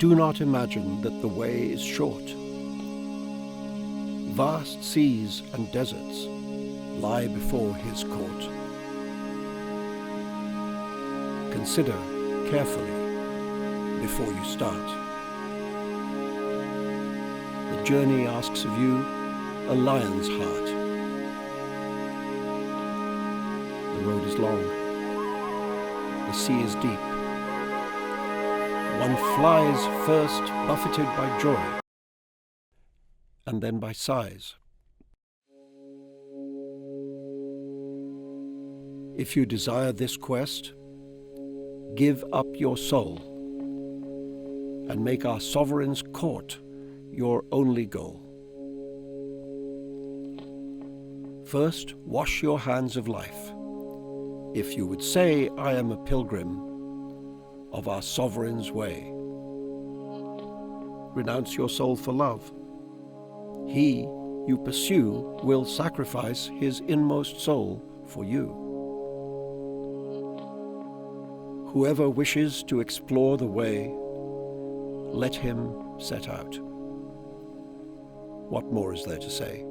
do not imagine that the way is short. Vast seas and deserts lie before his court. Consider carefully before you start. The journey asks of you a lion's heart. The road is long. The sea is deep. One flies first buffeted by joy, and then by sighs. If you desire this quest, give up your soul, and make our sovereign's court your only goal. First, wash your hands of life, if you would say, I am a pilgrim of our sovereign's way. Renounce your soul for love. He you pursue will sacrifice his inmost soul for you. Whoever wishes to explore the way, let him set out. What more is there to say?